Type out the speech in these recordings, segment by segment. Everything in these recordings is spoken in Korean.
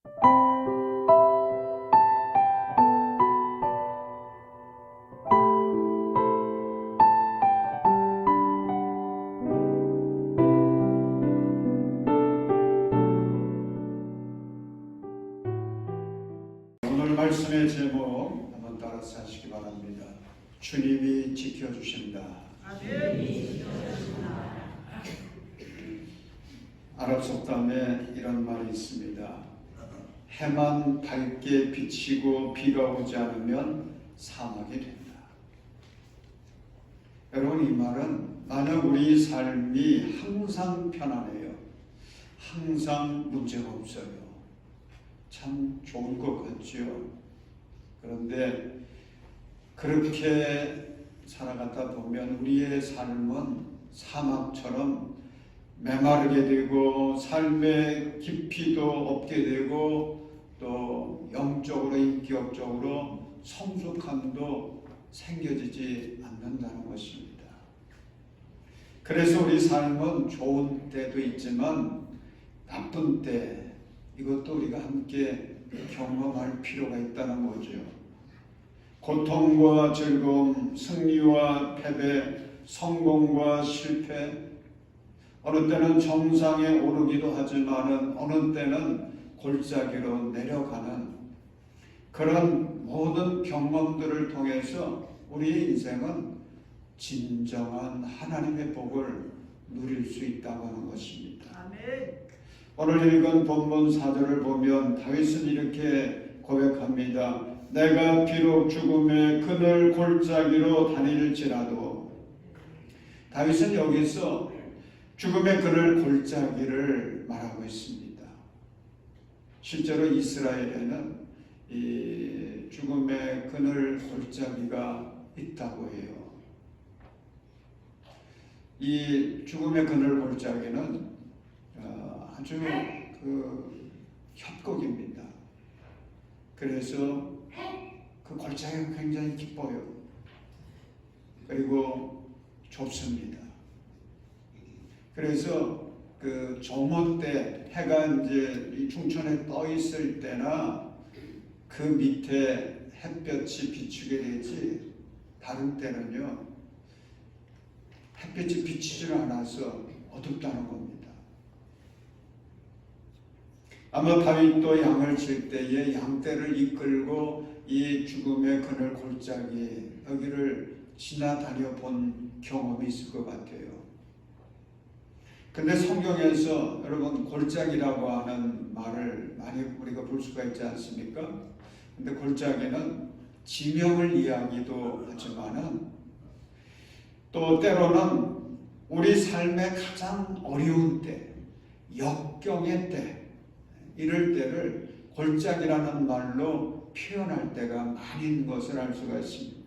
오늘 말씀의 제목 한번 따라서 하시기 바랍니다. 주님이 지켜주신다. 아랍 속담에 이런 말이 있습니다. 해만 밝게 비치고 비가 오지 않으면 사막이 된다. 여러분, 이 말은 만약 우리 삶이 항상 편안해요, 항상 문제가 없어요, 참 좋은 것 같지요. 그런데 그렇게 살아가다 보면 우리의 삶은 사막처럼 메마르게 되고 삶의 깊이도 없게 되고 또 영적으로 인격적으로 성숙함도 생겨지지 않는다는 것입니다. 그래서 우리 삶은 좋은 때도 있지만 나쁜 때, 이것도 우리가 함께 경험할 필요가 있다는 거죠. 고통과 즐거움, 승리와 패배, 성공과 실패, 어느 때는 정상에 오르기도 하지만 어느 때는 골짜기로 내려가는 그런 모든 경험들을 통해서 우리의 인생은 진정한 하나님의 복을 누릴 수 있다고 하는 것입니다. 아멘. 오늘 읽은 본문 4절을 보면 다윗은 이렇게 고백합니다. 내가 비록 죽음의 그늘 골짜기로 다닐지라도. 다윗은 여기서 죽음의 그늘 골짜기를 말하고 있습니다. 실제로 이스라엘에는 이 죽음의 그늘 골짜기가 있다고 해요. 이 죽음의 그늘 골짜기는 아주 협곡입니다. 그래서 그 골짜기가 굉장히 깊어요. 그리고 좁습니다. 그래서 그 조모 때 해가 이제 이 중천에 떠 있을 때나 그 밑에 햇볕이 비추게 되지, 다른 때는요 햇볕이 비치질 않아서 어둡다는 겁니다. 아마 다윗도 양을 칠 때에 양떼를 이끌고 이 죽음의 그늘 골짜기 여기를 지나다녀 본 경험이 있을 것 같아요. 근데 성경에서 여러분 골짜기라고 하는 말을 많이 우리가 볼 수가 있지 않습니까? 근데 골짜기는 지명을 이야기도 하지만은 또 때로는 우리 삶의 가장 어려운 때, 역경의 때, 이럴 때를 골짜기라는 말로 표현할 때가 많이 있는 것을 알 수가 있습니다.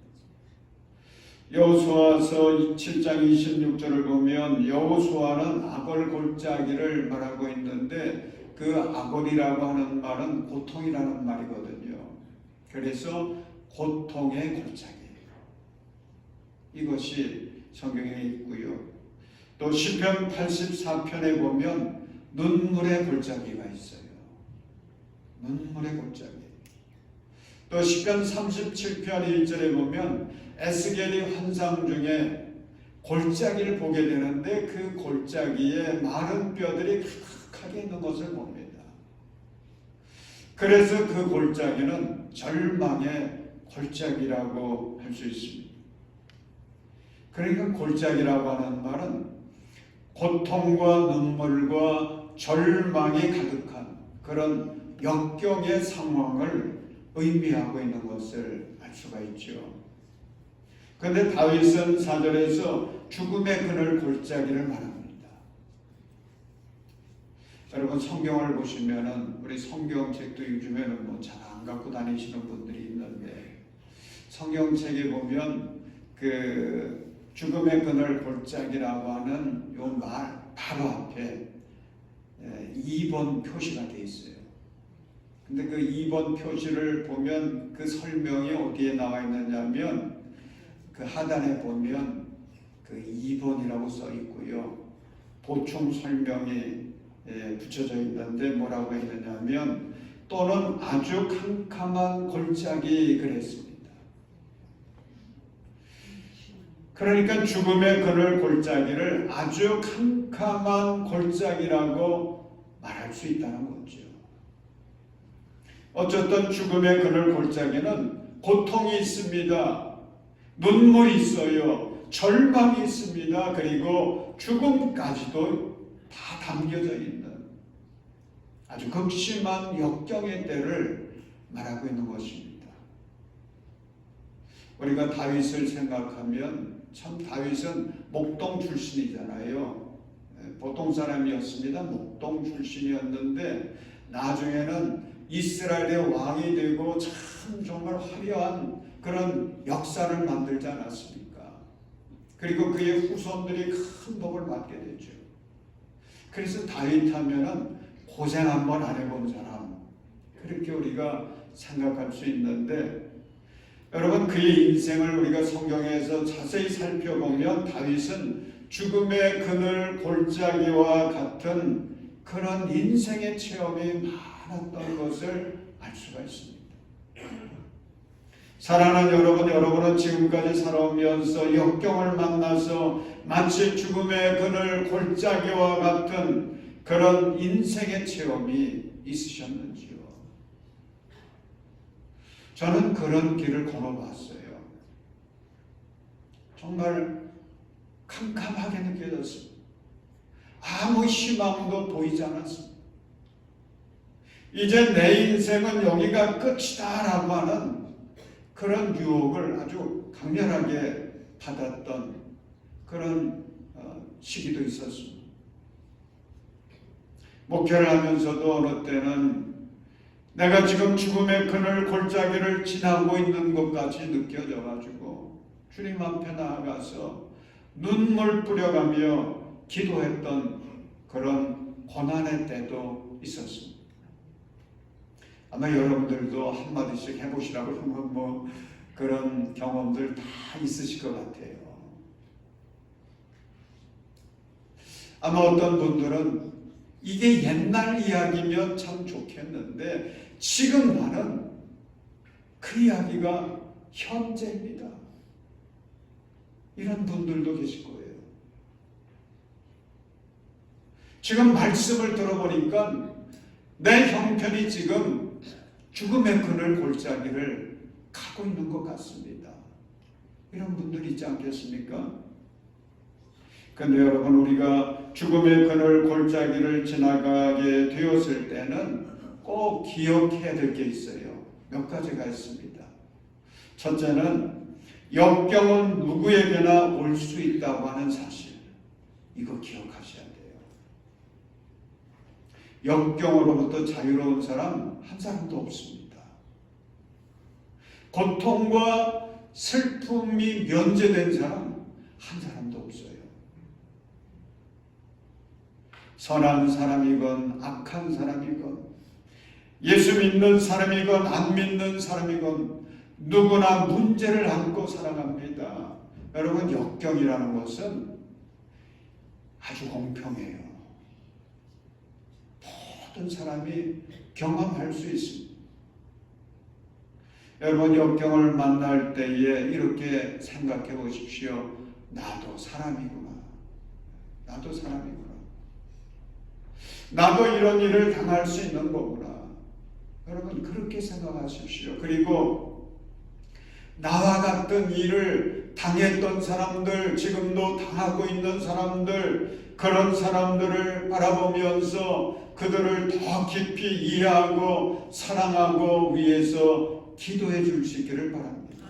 여호수아서 7장 26절을 보면 여호수아는 아골 골짜기를 말하고 있는데 그 아골이라고 하는 말은 고통이라는 말이거든요. 그래서 고통의 골짜기, 이것이 성경에 있고요. 또 시편 84편에 보면 눈물의 골짜기가 있어요. 눈물의 골짜기. 또 시편 37편 1절에 보면 에스겔이 환상 중에 골짜기를 보게 되는데 그 골짜기에 마른 뼈들이 가득하게 있는 것을 봅니다. 그래서 그 골짜기는 절망의 골짜기라고 할 수 있습니다. 그러니까 골짜기라고 하는 말은 고통과 눈물과 절망이 가득한 그런 역경의 상황을 의미하고 있는 것을 알 수가 있죠. 그런데 다윗은 4절에서 죽음의 그늘 골짜기를 말합니다. 여러분, 성경을 보시면은 우리 성경책도 요즘에는 뭐 잘 안 갖고 다니시는 분들이 있는데 성경책에 보면 그 죽음의 그늘 골짜기라고 하는 요 말 바로 앞에 2번 표시가 되어 있어요. 근데 그 2번 표시를 보면 그 설명이 어디에 나와 있느냐면 그 하단에 보면 그 2번이라고 써 있고요. 보충 설명이 붙여져 있는데 뭐라고 했느냐면 또는 아주 캄캄한 골짜기 그랬습니다. 그러니까 죽음의 그늘 골짜기를 아주 캄캄한 골짜기라고 말할 수 있다는 거죠. 어쨌든 죽음의 그늘 골짜기는 고통이 있습니다. 눈물이 있어요. 절망이 있습니다. 그리고 죽음까지도 다 담겨져 있는 아주 극심한 역경의 때를 말하고 있는 것입니다. 우리가 다윗을 생각하면 참 다윗은 목동 출신이잖아요. 보통 사람이었습니다. 목동 출신이었는데 나중에는 이스라엘의 왕이 되고 참 정말 화려한 그런 역사를 만들지 않았습니까? 그리고 그의 후손들이 큰 복을 받게 되죠. 그래서 다윗 하면은 고생 한번 안 해본 사람, 그렇게 우리가 생각할 수 있는데, 여러분 그의 인생을 우리가 성경에서 자세히 살펴보면 다윗은 죽음의 그늘 골짜기와 같은 그런 인생의 체험이 많았던 것을 알 수가 있습니다. 사랑하는 여러분, 여러분은 지금까지 살아오면서 역경을 만나서 마치 죽음의 그늘 골짜기와 같은 그런 인생의 체험이 있으셨는지요? 저는 그런 길을 걸어봤어요. 정말 캄캄하게 느껴졌습니다. 아무 희망도 보이지 않았습니다. 이제 내 인생은 여기가 끝이다라고 하는 그런 유혹을 아주 강렬하게 받았던 그런 시기도 있었습니다. 목회를 하면서도 어느 때는 내가 지금 죽음의 그늘 골짜기를 지나고 있는 것까지 느껴져 가지고 주님 앞에 나아가서 눈물 뿌려가며 기도했던 그런 고난의 때도 있었습니다. 아마 여러분들도 한마디씩 해보시라고 하면 뭐 그런 경험들 다 있으실 것 같아요. 아마 어떤 분들은 이게 옛날 이야기면 참 좋겠는데 지금 나는 그 이야기가 현재입니다. 이런 분들도 계실 거예요. 지금 말씀을 들어보니까 내 형편이 지금 죽음의 그늘 골짜기를 가고 있는 것 같습니다. 이런 분들이 있지 않겠습니까? 근데 여러분, 우리가 죽음의 그늘 골짜기를 지나가게 되었을 때는 꼭 기억해야 될 게 있어요. 몇 가지가 있습니다. 첫째는 역경은 누구에게나 올 수 있다고 하는 사실, 이거 기억하셔야 돼요. 역경으로부터 자유로운 사람 한 사람도 없습니다. 고통과 슬픔이 면제된 사람 한 사람도 없어요. 선한 사람이건 악한 사람이건 예수 믿는 사람이건 안 믿는 사람이건 누구나 문제를 안고 살아갑니다. 여러분, 역경이라는 것은 아주 공평해요. 모든 사람이 경험할 수 있습니다. 여러분, 역경을 만날 때에 이렇게 생각해 보십시오. 나도 사람이구나. 나도 사람이구나. 나도 이런 일을 당할 수 있는 거구나. 여러분, 그렇게 생각하십시오. 그리고 나와 같은 일을 당했던 사람들, 지금도 당하고 있는 사람들, 그런 사람들을 바라보면서 그들을 더 깊이 이해하고 사랑하고 위해서 기도해 줄 수 있기를 바랍니다.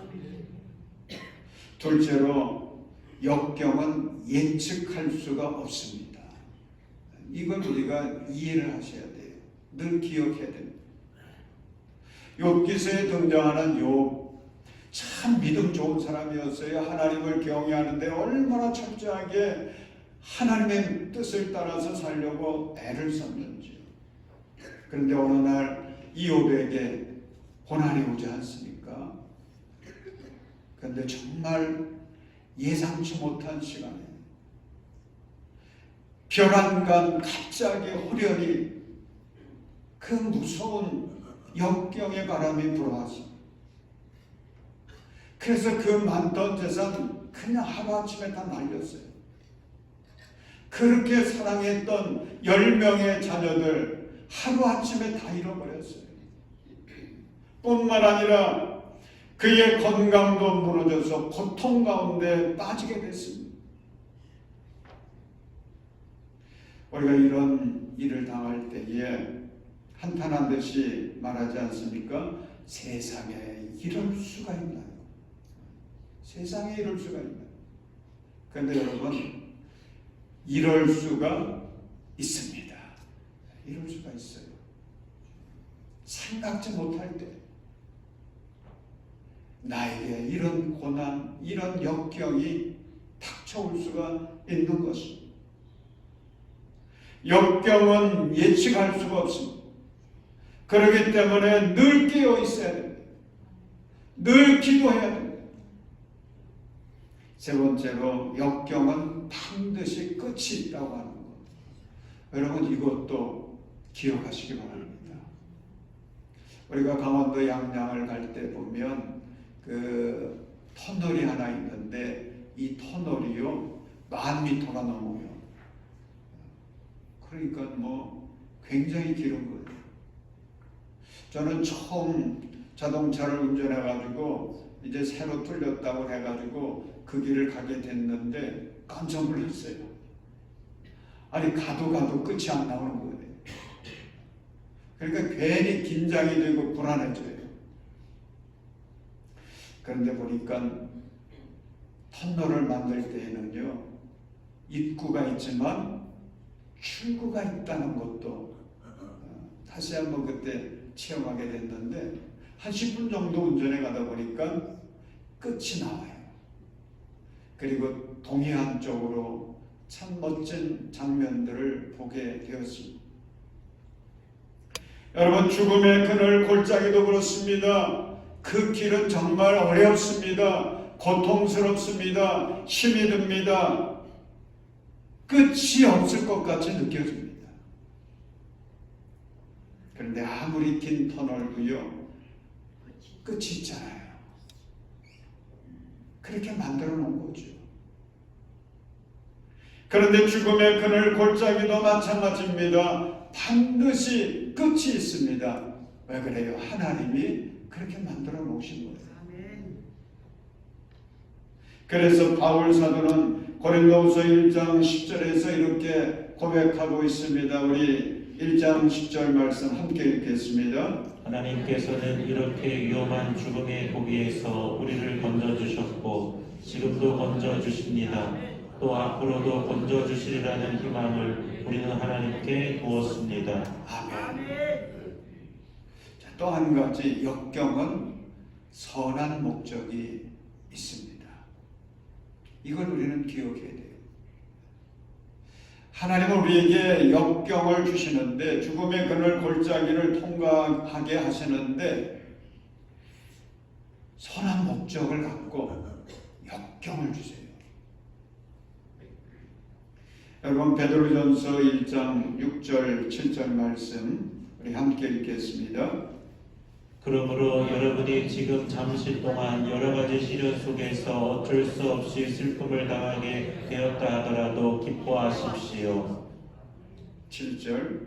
둘째로, 역경은 예측할 수가 없습니다. 이걸 우리가 이해를 하셔야 돼요. 늘 기억해야 됩니다. 욥기서에 등장하는 욥, 참 믿음 좋은 사람이었어요. 하나님을 경외하는데 얼마나 철저하게 하나님의 뜻을 따라서 살려고 애를 썼는지. 그런데 어느 날 이 욥에게 고난이 오지 않습니까? 그런데 정말 예상치 못한 시간에 벼랑간 갑자기 호련히 그 무서운 역경의 바람이 불어왔습니다. 그래서 그 많던 재산 그냥 하루아침에 다 날렸어요. 그렇게 사랑했던 10명의 자녀들 하루아침에 다 잃어버렸어요. 뿐만 아니라 그의 건강도 무너져서 고통 가운데 빠지게 됐습니다. 우리가 이런 일을 당할 때에 한탄한 듯이 말하지 않습니까? 세상에 이럴 수가 있나요? 세상에 이럴 수가 있나요? 그런데 여러분, 이럴 수가 있습니다. 이럴 수가 있어요. 생각지 못할 때 나에게 이런 고난, 이런 역경이 닥쳐올 수가 있는 것입니다. 역경은 예측할 수가 없습니다. 그렇기 때문에 늘 깨어 있어야 됩니다. 늘 기도해야 됩니다. 세 번째로, 역경은 반드시 끝이 있다고 하는 것. 여러분, 이것도 기억하시기 바랍니다. 우리가 강원도 양양을 갈 때 보면 그 터널이 하나 있는데 이 터널이요 10,000m가 넘어요. 그러니까 뭐 굉장히 길은 거예요. 저는 처음 자동차를 운전해가지고 이제 새로 뚫렸다고 해가지고 그 길을 가게 됐는데 깜짝 놀랐어요. 아니 가도 끝이 안 나오는 거예요. 그러니까 괜히 긴장이 되고 불안해져요. 그런데 보니까 터널을 만들 때에는요 입구가 있지만 출구가 있다는 것도 다시 한번 그때 체험하게 됐는데 한 10분 정도 운전해 가다 보니까 끝이 나와요. 그리고 동해안 쪽으로 참 멋진 장면들을 보게 되었습니다. 여러분, 죽음의 그늘 골짜기도 그렇습니다. 그 길은 정말 어렵습니다. 고통스럽습니다. 힘이 듭니다. 끝이 없을 것 같이 느껴집니다. 그런데 아무리 긴 터널도요 끝이 있잖아요. 그렇게 만들어 놓은 거죠. 그런데 죽음의 그늘 골짜기도 마찬가지입니다. 반드시 끝이 있습니다. 왜 그래요? 하나님이 그렇게 만들어 놓으신 거예요. 그래서 바울 사도는 고린도후서 1장 10절에서 이렇게 고백하고 있습니다. 우리 1장 10절 말씀 함께 읽겠습니다. 하나님께서는 이렇게 위험한 죽음의 고비에서 우리를 건져주셨고 지금도 건져주십니다. 또 앞으로도 건져주시리라는 희망을 우리는 하나님께 두었습니다. 아멘. 또 한 가지, 역경은 선한 목적이 있습니다. 이걸 우리는 기억해야 돼요. 하나님은 우리에게 역경을 주시는데, 죽음의 그늘 골짜기를 통과하게 하시는데 선한 목적을 갖고 역경을 주세요. 여러분, 베드로전서 1장 6절 7절 말씀 우리 함께 읽겠습니다. 그러므로 여러분이 지금 잠시 동안 여러 가지 시련 속에서 어쩔 수 없이 슬픔을 당하게 되었다 하더라도 기뻐하십시오. 7절.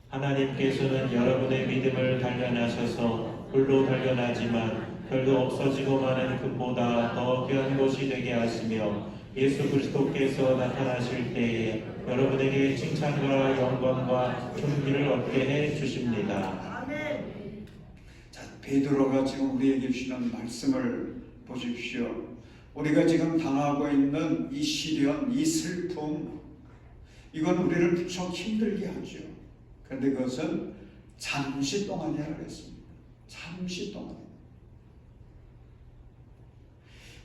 하나님께서는 여러분의 믿음을 단련하셔서 불로 단련하지만 별로 없어지고 마는 금보다 더 귀한 것이 되게 하시며 예수 그리스도께서 나타나실 때에 여러분에게 칭찬과 영광과 존귀를 얻게 해 주십니다. 자, 베드로가 지금 우리에게 주시는 말씀을 보십시오. 우리가 지금 당하고 있는 이 시련, 이 슬픔, 이건 우리를 무척 힘들게 하죠. 그런데 그것은 잠시 동안이라고 했습니다. 잠시 동안.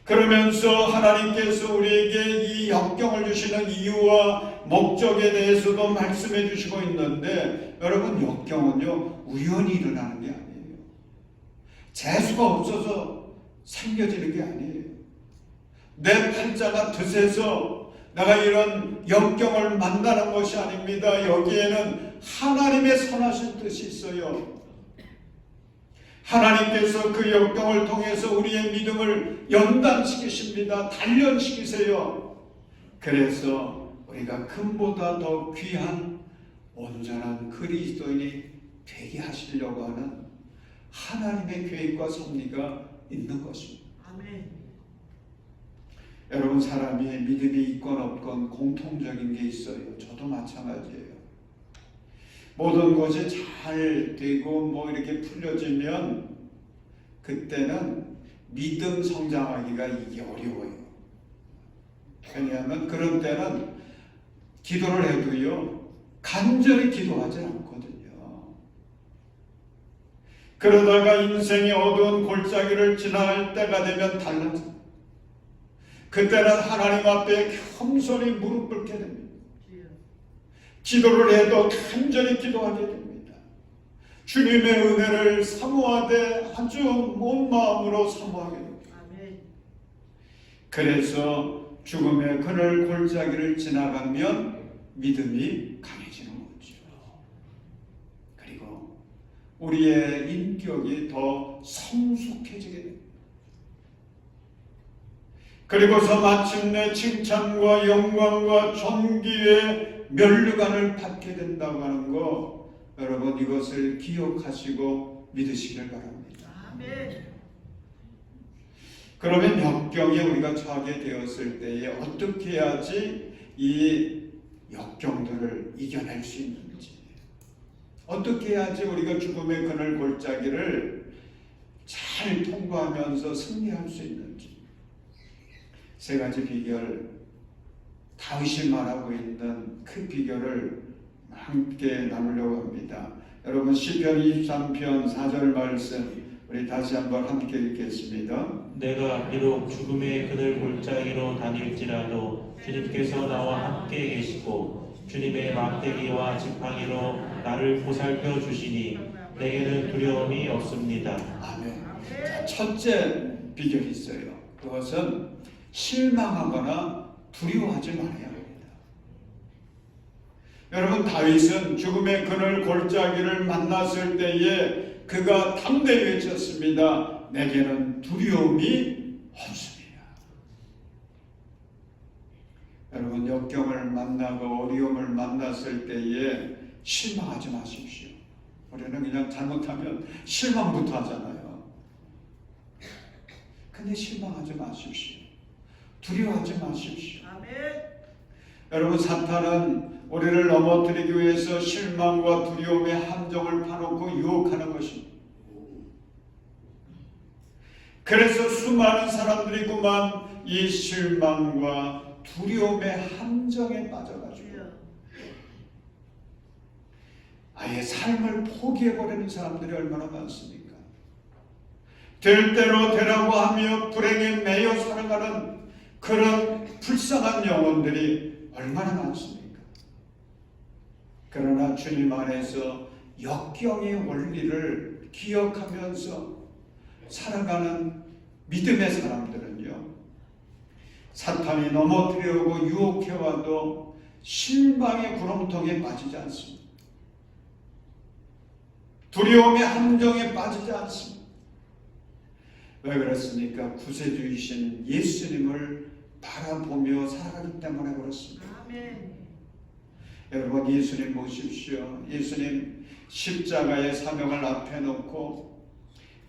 그러면서 하나님께서 우리에게 이 역경을 주시는 이유와 목적에 대해서도 말씀해 주시고 있는데, 여러분, 역경은요 우연히 일어나는 게 아니에요. 재수가 없어서 생겨지는 게 아니에요. 내 팔자가 드세서 내가 이런 역경을 만나는 것이 아닙니다. 여기에는 하나님의 선하신 뜻이 있어요. 하나님께서 그 역경을 통해서 우리의 믿음을 연단시키십니다. 단련시키세요. 그래서 우리가 금보다 더 귀한 온전한 그리스도인이 되게 하시려고 하는 하나님의 계획과 섭리가 있는 것입니다. 아멘. 여러분, 사람이 믿음이 있건 없건 공통적인 게 있어요. 저도 마찬가지예요. 모든 것이 잘 되고 이렇게 풀려지면 그때는 믿음 성장하기가 이게 어려워요. 왜냐하면 그런 때는 기도를 해도요 간절히 기도하지 않거든요. 그러다가 인생의 어두운 골짜기를 지나갈 때가 되면 달라져요. 그때는 하나님 앞에 겸손히 무릎 꿇게 됩니다. 기도를 해도 간절히 기도하게 됩니다. 주님의 은혜를 사모하되 아주 온 마음으로 사모하게 됩니다. 그래서 죽음의 그늘 골짜기를 지나가면 믿음이 강해지는 거죠. 그리고 우리의 인격이 더 성숙해지게 됩니다. 그리고서 마침내 칭찬과 영광과 존귀의 면류관을 받게 된다고 하는 거, 여러분 이것을 기억하시고 믿으시길 바랍니다. 아멘. 그러면 역경에 우리가 처하게 되었을 때에 어떻게 해야지 이 역경들을 이겨낼 수 있는지, 어떻게 해야지 우리가 죽음의 그늘 골짜기를 잘 통과하면서 승리할 수 있는지, 세 가지 비결, 다윗이 말하고 있는 그 비결을 함께 나누려고 합니다. 여러분 시편 23편 4절 말씀 우리 다시 한번 함께 읽겠습니다. 내가 비록 죽음의 그늘 골짜기로 다닐지라도 주님께서 나와 함께 계시고 주님의 막대기와 지팡이로 나를 보살펴 주시니 내게는 두려움이 없습니다. 아멘. 자, 첫째 비결이 있어요. 그것은 실망하거나 두려워하지 말아야 합니다. 여러분 다윗은 죽음의 그늘 골짜기를 만났을 때에 그가 담대히 외쳤습니다. 내게는 두려움이 없습니다. 여러분 역경을 만나고 어려움을 만났을 때에 실망하지 마십시오. 우리는 그냥 잘못하면 실망부터 하잖아요. 근데 실망하지 마십시오. 두려워하지 마십시오. 아멘. 여러분 사탄은 우리를 넘어뜨리기 위해서 실망과 두려움의 함정을 파놓고 유혹하는 것입니다. 그래서 수많은 사람들이 그만 이 실망과 두려움의 함정에 빠져가지고 아예 삶을 포기해버리는 사람들이 얼마나 많습니까? 될 대로 되라고 하며 불행에 매여 살아가는 그런 불쌍한 영혼들이 얼마나 많습니까? 그러나 주님 안에서 역경의 원리를 기억하면서 살아가는 믿음의 사람들은요, 사탄이 넘어뜨려오고 유혹해와도 실망의 구렁텅이에 빠지지 않습니다. 두려움의 함정에 빠지지 않습니다. 왜 그렇습니까? 구세주이신 예수님을 바라보며 살아가기 때문에 그렇습니다. 아멘. 여러분 예수님 보십시오. 예수님 십자가의 사명을 앞에 놓고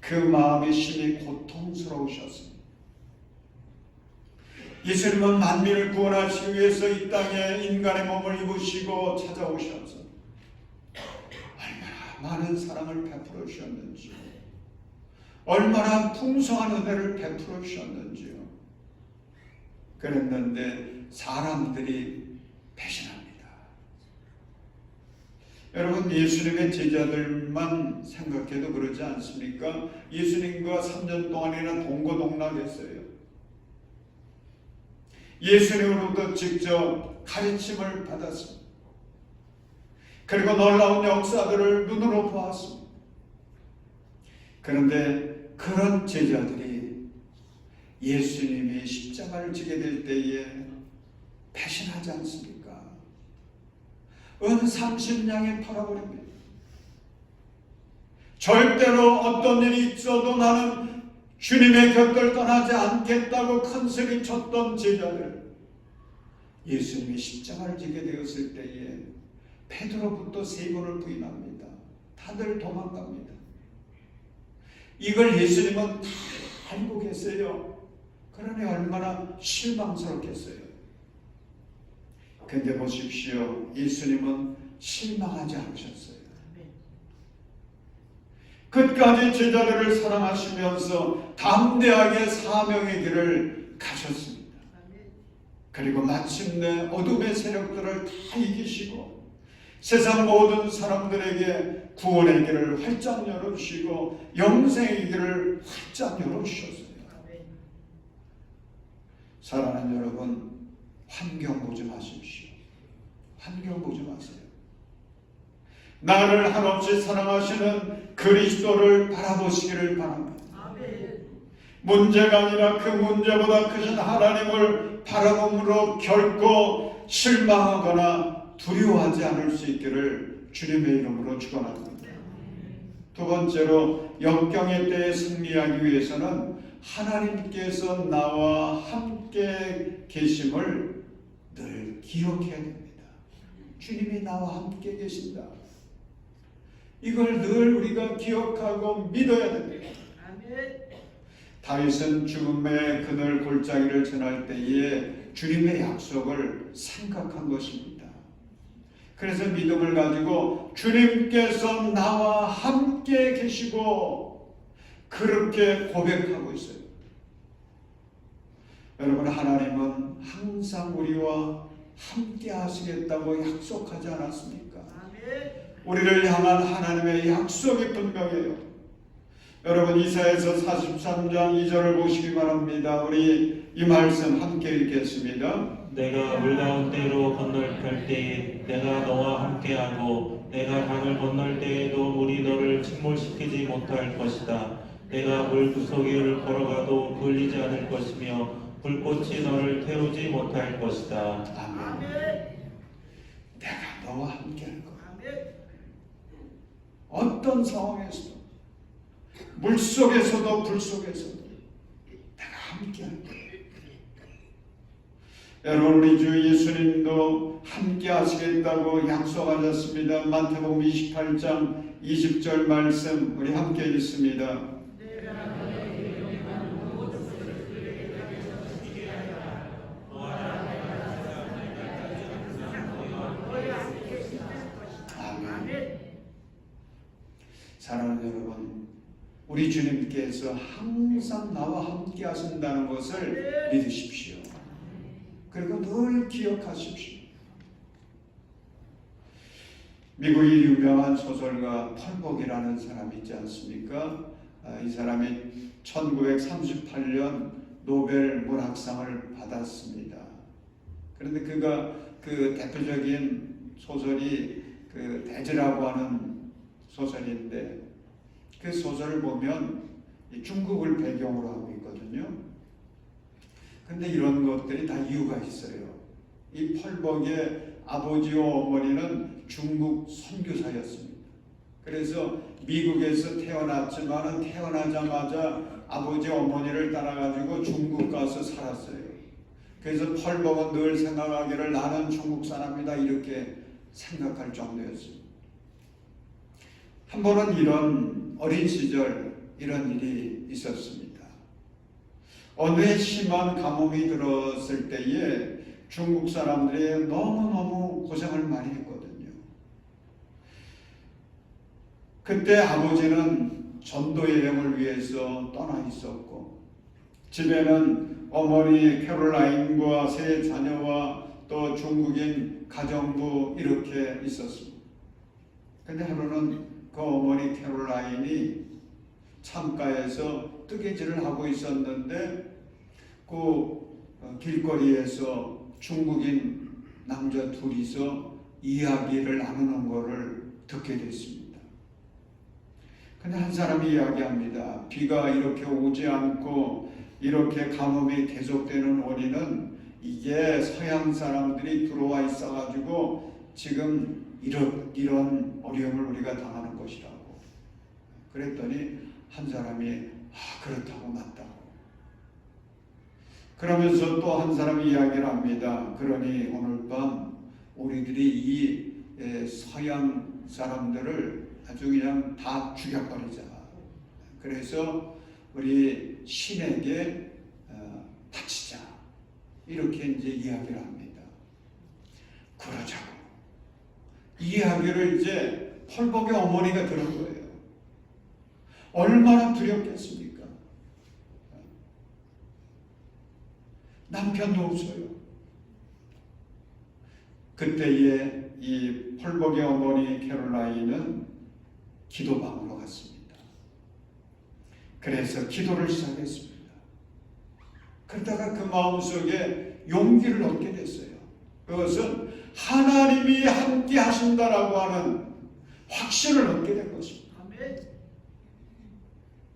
그 마음이 심히 고통스러우셨습니다. 예수님은 만민을 구원하시기 위해서 이 땅에 인간의 몸을 입으시고 찾아오셔서 얼마나 많은 사랑을 베풀어 주셨는지, 얼마나 풍성한 은혜를 베풀어 주셨는지요. 그랬는데 사람들이 배신합니다. 여러분 예수님의 제자들만 생각해도 그러지 않습니까? 예수님과 3년 동안이나 동고동락했어요. 예수님으로부터 직접 가르침을 받았습니다. 그리고 놀라운 역사들을 눈으로 보았습니다. 그런데 그런 제자들이 예수님이 십자가를 지게 될 때에 배신하지 않습니까? 은삼십냥에 팔아버립니다. 절대로 어떤 일이 있어도 나는 주님의 곁을 떠나지 않겠다고 큰 소리 쳤던 제자들, 예수님이 십자가를 지게 되었을 때에 베드로부터 3번을 부인합니다. 다들 도망갑니다. 이걸 예수님은 다 알고 계세요. 그러니 얼마나 실망스럽겠어요. 근데 보십시오. 예수님은 실망하지 않으셨어요. 끝까지 제자들을 사랑하시면서 담대하게 사명의 길을 가셨습니다. 그리고 마침내 어둠의 세력들을 다 이기시고 세상 모든 사람들에게 구원의 길을 활짝 열어주시고 영생의 길을 활짝 열어주셨어요. 사랑하는 여러분, 환경 보지 마십시오. 환경 보지 마세요. 나를 한없이 사랑하시는 그리스도를 바라보시기를 바랍니다. 문제가 아니라 그 문제보다 크신 하나님을 바라봄으로 결코 실망하거나 두려워하지 않을 수 있기를 주님의 이름으로 축원합니다. 두 번째로 역경의 때에 승리하기 위해서는 하나님께서 나와 함께 계심을 늘 기억해야 됩니다. 주님이 나와 함께 계신다. 이걸 늘 우리가 기억하고 믿어야 됩니다. 다윗은 죽음의 그늘 골짜기를 지날 때에 주님의 약속을 생각한 것입니다. 그래서 믿음을 가지고 주님께서 나와 함께 계시고 그렇게 고백하고 있어요. 여러분, 하나님은 항상 우리와 함께 하시겠다고 약속하지 않았습니까? 우리를 향한 하나님의 약속이 분명해요. 여러분, 이사야서 43장 2절을 보시기 바랍니다. 우리 이 말씀 함께 읽겠습니다. 내가 물 가운데로 건널 때에 내가 너와 함께하고 내가 강을 건널 때에도 물이 너를 침몰시키지 못할 것이다. 내가 물 구석을 걸어가도 불리지 않을 것이며 불꽃이 너를 태우지 못할 것이다. 아멘. 내가 너와 함께할 거야. 어떤 상황에서도, 물 속에서도 불 속에서도 내가 함께할 거야. 여러분, 우리 주 예수님도 함께 하시겠다고 약속하셨습니다. 마태복음 28장 20절 말씀 우리 함께 읽습니다. 사랑하는 여러분, 우리 주님께서 항상 나와 함께 하신다는 것을 믿으십시오. 그리고 늘 기억하십시오. 미국의 유명한 소설가 펄복이라는 사람이 있지 않습니까? 이 사람이 1938년 노벨 문학상을 받았습니다. 그런데 그가 그 대표적인 소설이 그 대지라고 하는 소설인데, 그 소설을 보면 중국을 배경으로 하고 있거든요. 근데 이런 것들이 다 이유가 있어요. 이 펄벅의 아버지와 어머니는 중국 선교사였습니다. 그래서 미국에서 태어났지만 태어나자마자 아버지 어머니를 따라가지고 중국 가서 살았어요. 그래서 펄벅은 늘 생각하기를 나는 중국 사람이다 이렇게 생각할 정도였습니다. 한 번은 이런 어린 시절 이런 일이 있었습니다. 어느 해 심한 가뭄이 들었을 때에 중국 사람들이 너무너무 고생을 많이 했거든요. 그때 아버지는 전도 여행을 위해서 떠나 있었고 집에는 어머니 캐롤라인과 세 자녀와 또 중국인 가정부 이렇게 있었습니다. 근데 하루는 그 어머니 캐롤라인이 창가에서 뜨개질을 하고 있었는데 그 길거리에서 중국인 남자 둘이서 이야기를 나누는 것을 듣게 됐습니다. 근데 한 사람이 이야기합니다. 비가 이렇게 오지 않고 이렇게 가뭄이 계속되는 원인은 이게 서양 사람들이 들어와 있어가지고 지금 이런 어려움을 우리가 당하는 것이라고. 그랬더니 한 사람이 그렇다고 맞다고. 그러면서 또 한 사람이 이야기를 합니다. 그러니 오늘 밤 우리들이 이 서양 사람들을 아주 그냥 다 죽여버리자. 그래서 우리 신에게 바치자. 이렇게 이제 이야기를 합니다. 그러자고. 이 이야기를 이제 펄복의 어머니가 들은 거예요. 얼마나 두렵겠습니까? 남편도 없어요. 그때에 이 펄복의 어머니 캐롤라인은 기도방으로 갔습니다. 그래서 기도를 시작했습니다. 그러다가 그 마음속에 용기를 얻게 됐어요. 그것은 하나님이 함께 하신다라고 하는 확신을 얻게 된 것입니다.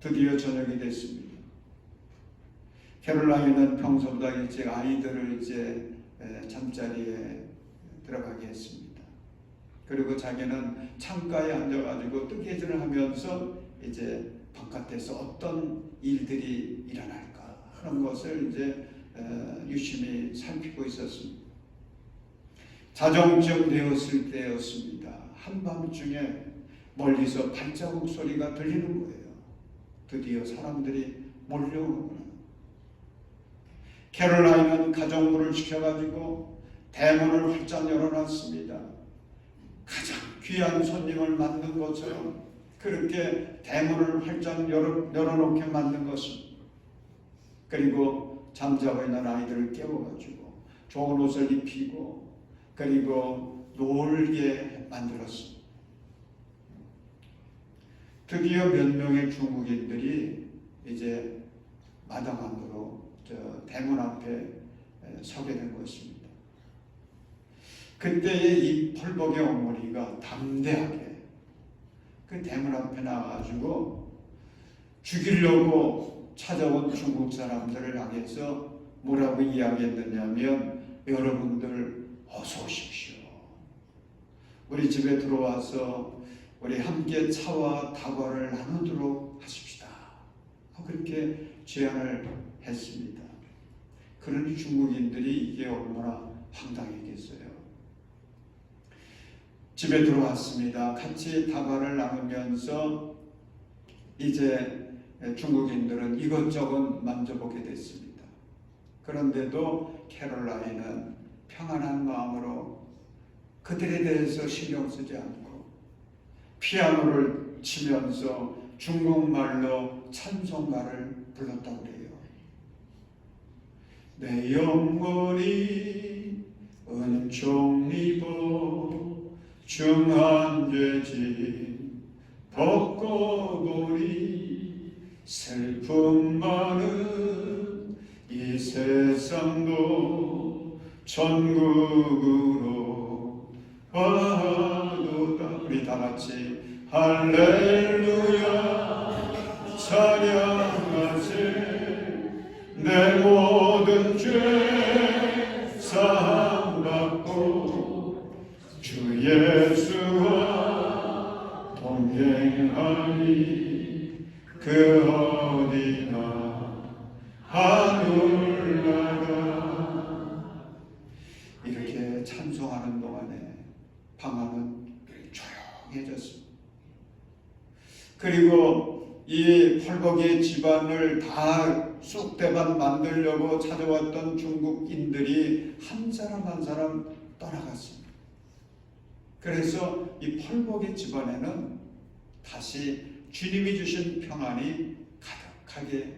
드디어 저녁이 됐습니다. 캐롤라인은 평소보다 일찍 아이들을 이제 잠자리에 들어가게 했습니다. 그리고 자기는 창가에 앉아가지고 뜨개질을 하면서 이제 바깥에서 어떤 일들이 일어날까 하는 것을 이제 유심히 살피고 있었습니다. 자정쯤 되었을 때였습니다. 한밤중에 멀리서 발자국 소리가 들리는 거예요. 드디어 사람들이 몰려오는구나. 캐롤라인은 가정문을 지켜가지고 대문을 활짝 열어놨습니다. 가장 귀한 손님을 맞는 것처럼 그렇게 대문을 활짝 열어놓게 만든 것입니다. 그리고 잠자고 있는 아이들을 깨워가지고 좋은 옷을 입히고 그리고 놀게 만들었습니다. 드디어 몇 명의 중국인들이 이제 마당 안으로 대문 앞에 서게 된 것입니다. 그때에 이 펄복의 어머니가 담대하게 그 대문 앞에 나와가지고 죽이려고 찾아온 중국 사람들을 향해서 뭐라고 이야기했느냐면 여러분들 어서 오십시오. 우리 집에 들어와서 우리 함께 차와 다과를 나누도록 하십시다. 그렇게 제안을 했습니다. 그러니 중국인들이 이게 얼마나 황당했겠어요. 집에 들어왔습니다. 같이 다과를 나누면서 이제 중국인들은 이것저것 만져보게 됐습니다. 그런데도 캐롤라인은 평안한 마음으로 그들에 대해서 신경 쓰지 않고 피아노를 치면서 중국말로 찬송가를 불렀다고 그래요. 내 영혼이 은총 입어 중한 죄짐 벗고 보니 슬픔 많은 이 세상도 천국으로 가도다. 우리 다 같이 할렐루야 찬양하세. 내 모든 죄 사함받고 주 예수와 동행하니 그 어디나 하늘나라. 이렇게 찬송하는 동안에 방안은 조용해졌습니다. 그리고 이 펄복의 집안을 다 쑥대밭 만들려고 찾아왔던 중국인들이 한 사람 한 사람 떠나갔습니다. 그래서 이 펄복의 집안에는 다시 주님이 주신 평안이 가득하게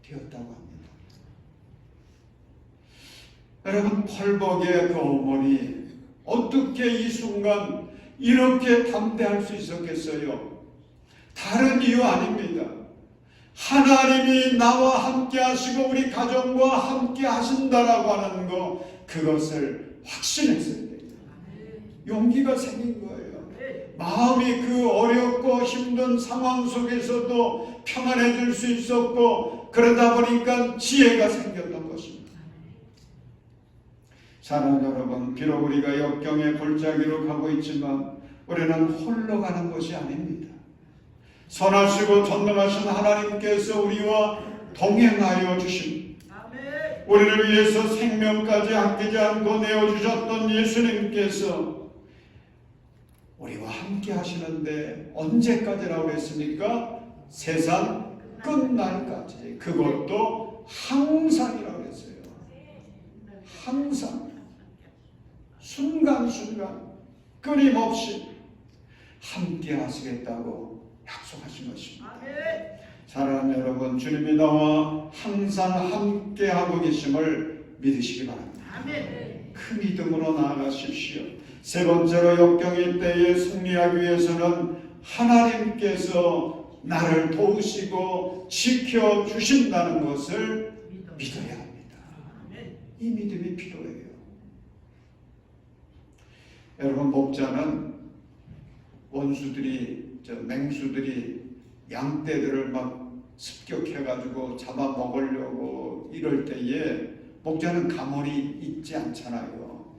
되었다고 합니다. 여러분, 펄복의 그 어머니 어떻게 이 순간 이렇게 담대할 수 있었겠어요? 다른 이유 아닙니다. 하나님이 나와 함께 하시고 우리 가정과 함께 하신다라고 하는 거, 그것을 확신했어야 돼요. 용기가 생긴 거예요. 마음이 그 어렵고 힘든 상황 속에서도 평안해질 수 있었고, 그러다 보니까 지혜가 생겼던 것입니다. 사랑하는 여러분, 비록 우리가 역경의 골짜기로 가고 있지만 우리는 홀로 가는 것이 아닙니다. 선하시고 전능하신 하나님께서 우리와 동행하여 주십니다. 우리를 위해서 생명까지 아끼지 않고 내어주셨던 예수님께서 우리와 함께 하시는데 언제까지라고 했습니까? 세상 끝날까지. 그것도 항상이라고 했어요. 항상. 순간순간 끊임없이 함께 하시겠다고 약속하신 것입니다. 사랑하는 여러분, 주님이 나와 항상 함께 하고 계심을 믿으시기 바랍니다. 그 믿음으로 나아가십시오. 세 번째로, 역경일 때에 승리하기 위해서는 하나님께서 나를 도우시고 지켜주신다는 것을 믿어야 합니다. 이 믿음이 필요해요. 여러분, 목자는 원수들이, 맹수들이 양떼들을 막 습격해가지고 잡아먹으려고 이럴 때에 목자는 가만히 있지 않잖아요.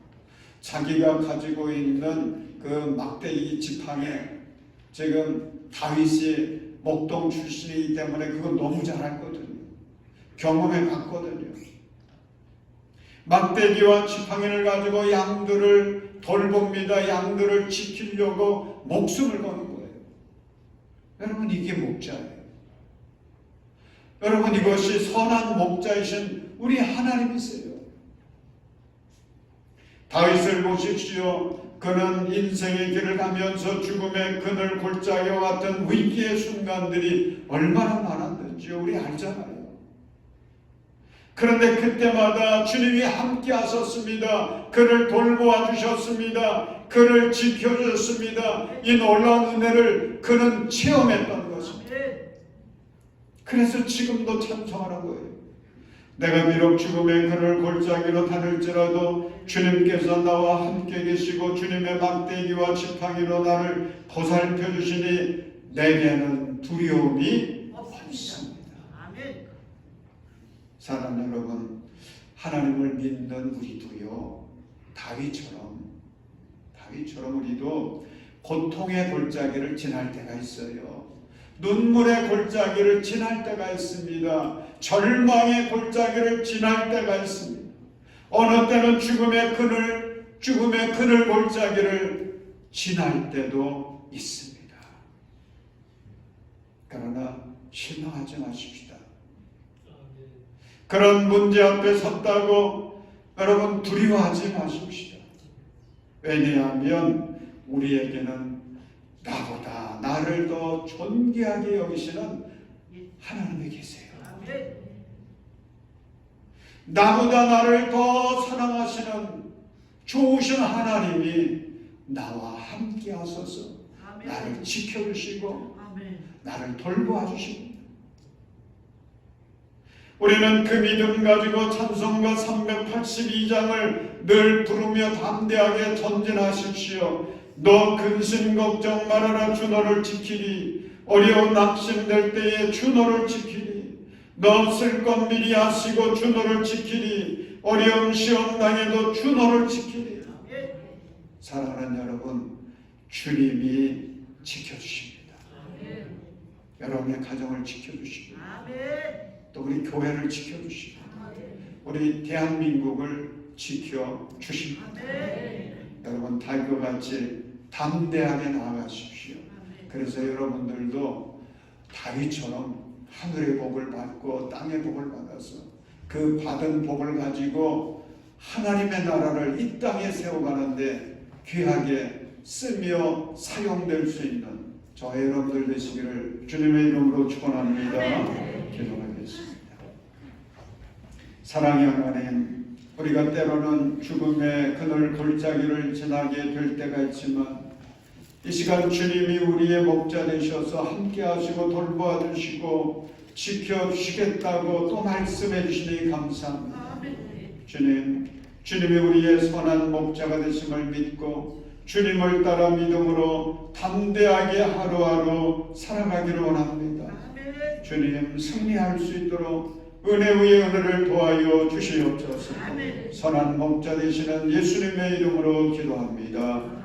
자기가 가지고 있는 그 막대기 지팡이, 지금 다윗이 목동 출신이기 때문에 그거 너무 잘 알거든요. 경험해 봤거든요. 막대기와 지팡이를 가지고 양들을 돌봅니다. 양들을 지키려고 목숨을 거는 거예요. 여러분, 이게 목자예요. 여러분, 이것이 선한 목자이신 우리 하나님이세요. 다윗을 보십시오. 그는 인생의 길을 가면서 죽음의 그늘 골짜기와 같은 위기의 순간들이 얼마나 많았는지 우리 알잖아요. 그런데 그때마다 주님이 함께 하셨습니다. 그를 돌보아 주셨습니다. 그를 지켜주셨습니다. 이 놀라운 은혜를 그는 체험했던 것입니다. 그래서 지금도 찬송하는 거예요. 내가 비록 죽음의 그늘 골짜기로 다닐지라도 주님께서 나와 함께 계시고 주님의 막대기와 지팡이로 나를 보살펴 주시니 내게는 두려움이 없습니다. 사랑하는 여러분, 하나님을 믿는 우리도요, 다윗처럼 우리도 고통의 골짜기를 지날 때가 있어요. 눈물의 골짜기를 지날 때가 있습니다. 절망의 골짜기를 지날 때가 있습니다. 어느 때는 죽음의 그늘 골짜기를 지날 때도 있습니다. 그러나 실망하지 마십시다. 그런 문제 앞에 섰다고 여러분 두려워하지 마십시다. 왜냐하면 우리에게는 나보다 나를 더 존귀하게 여기시는 하나님이 계세요. 나보다 나를 더 사랑하시는 좋으신 하나님이 나와 함께 하소서 나를 지켜주시고 나를 돌보아 주십니다. 우리는 그 믿음 가지고 찬송가 382장을 늘 부르며 담대하게 전진하십시오. 너 근심 걱정 말아라, 주 너를 지키리. 어려운 낙심될 때에 주 너를 지키리. 너 쓸 것 미리 하시고 주 너를 지키리. 어려운 시험 당해도 주 너를 지키리. 사랑하는 여러분, 주님이 지켜주십니다. 여러분의 가정을 지켜주시고 또 우리 교회를 지켜주시고 우리 대한민국을 지켜주십니다. 여러분, 다윗과 같이 담대하게 나아가십시오. 그래서 여러분들도 다윗처럼 하늘의 복을 받고 땅의 복을 받아서 그 받은 복을 가지고 하나님의 나라를 이 땅에 세워가는데 귀하게 쓰며 사용될 수 있는 저와 여러분들 되시기를 주님의 이름으로 축원합니다. 기도하겠습니다. 사랑의 하나님, 우리가 때로는 죽음의 그늘 골짜기를 지나게 될 때가 있지만 이 시간 주님이 우리의 목자 되셔서 함께 하시고 돌보아 주시고 지켜주시겠다고 또 말씀해 주시니 감사합니다. 주님이 우리의 선한 목자가 되심을 믿고 주님을 따라 믿음으로 담대하게 하루하루 살아가기를 원합니다. 주님, 승리할 수 있도록 은혜 위에 은혜를 도하여 주시옵소서. 선한 목자 되시는 예수님의 이름으로 기도합니다.